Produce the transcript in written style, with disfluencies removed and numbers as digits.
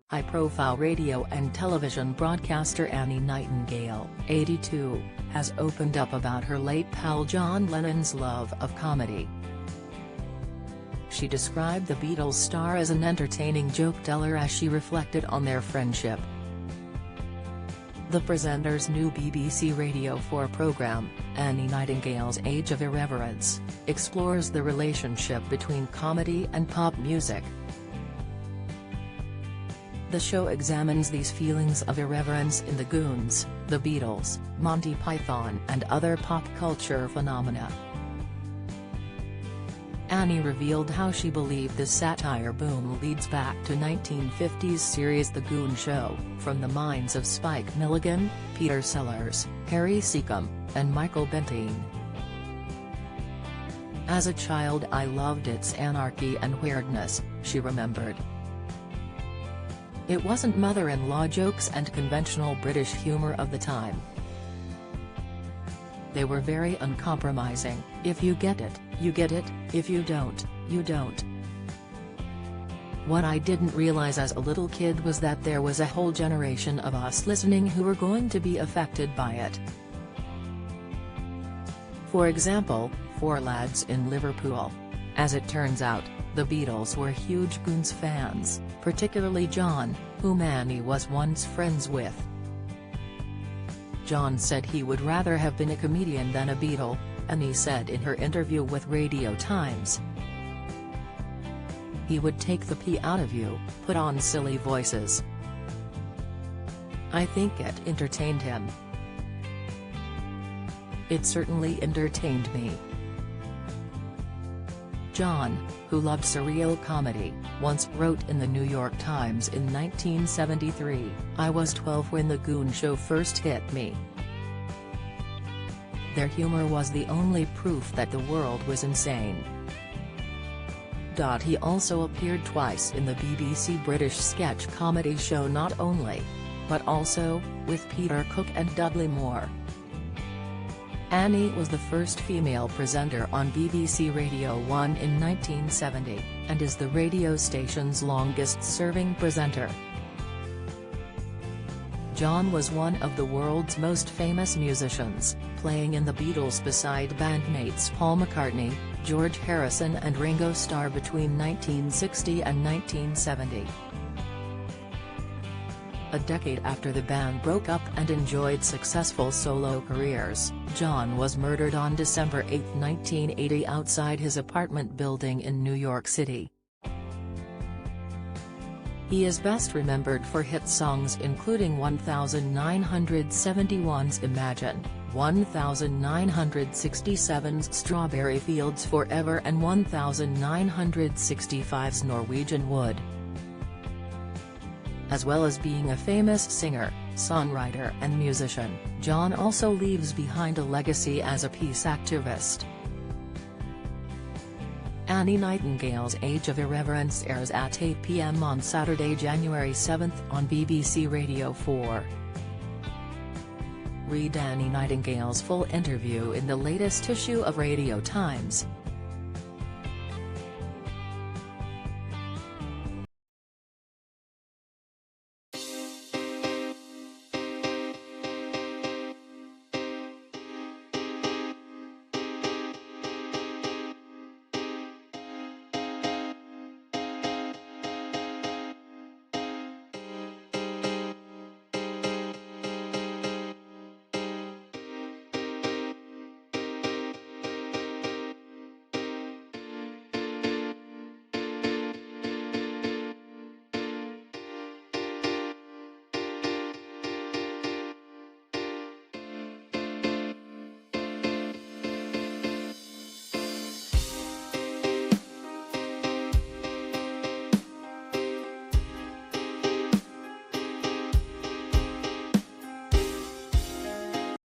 High-profile radio and television broadcaster Annie Nightingale, 82, has opened up about her late pal John Lennon's love of comedy. She described the Beatles star as an entertaining joke-teller as she reflected on their friendship. The presenter's new BBC Radio 4 programme, Annie Nightingale's Age of Irreverence, explores the relationship between comedy and pop music. The show examines these feelings of irreverence in the Goons, the Beatles, Monty Python and other pop culture phenomena. Annie revealed how she believed this satire boom leads back to 1950s series The Goon Show, from the minds of Spike Milligan, Peter Sellers, Harry Secombe, and Michael Bentine. As a child I loved its anarchy and weirdness, she remembered. It wasn't mother-in-law jokes and conventional British humour of the time. They were very uncompromising. If you get it, you get it, if you don't, you don't. What I didn't realize as a little kid was that there was a whole generation of us listening who were going to be affected by it. For example, 4 lads in Liverpool. As it turns out, the Beatles were huge Goons fans, particularly John, whom Annie was once friends with. John said he would rather have been a comedian than a Beatle, Annie said in her interview with Radio Times. He would take the pee out of you, put on silly voices. I think it entertained him. It certainly entertained me. John, who loved surreal comedy, once wrote in the New York Times in 1973, "I was 12 when the Goon Show first hit me. Their humor was the only proof that the world was insane." He also appeared twice in the BBC British sketch comedy show Not Only, but also, with Peter Cook and Dudley Moore. Annie was the first female presenter on BBC Radio 1 in 1970, and is the radio station's longest-serving presenter. John was one of the world's most famous musicians, playing in the Beatles beside bandmates Paul McCartney, George Harrison and Ringo Starr between 1960 and 1970. A decade after the band broke up and enjoyed successful solo careers, John was murdered on December 8, 1980 outside his apartment building in New York City. He is best remembered for hit songs including 1971's Imagine, 1967's Strawberry Fields Forever and 1965's Norwegian Wood. As well as being a famous singer, songwriter and musician, John also leaves behind a legacy as a peace activist. Annie Nightingale's Age of Irreverence airs at 8 p.m. on Saturday, January 7 on BBC Radio 4. Read Annie Nightingale's full interview in the latest issue of Radio Times.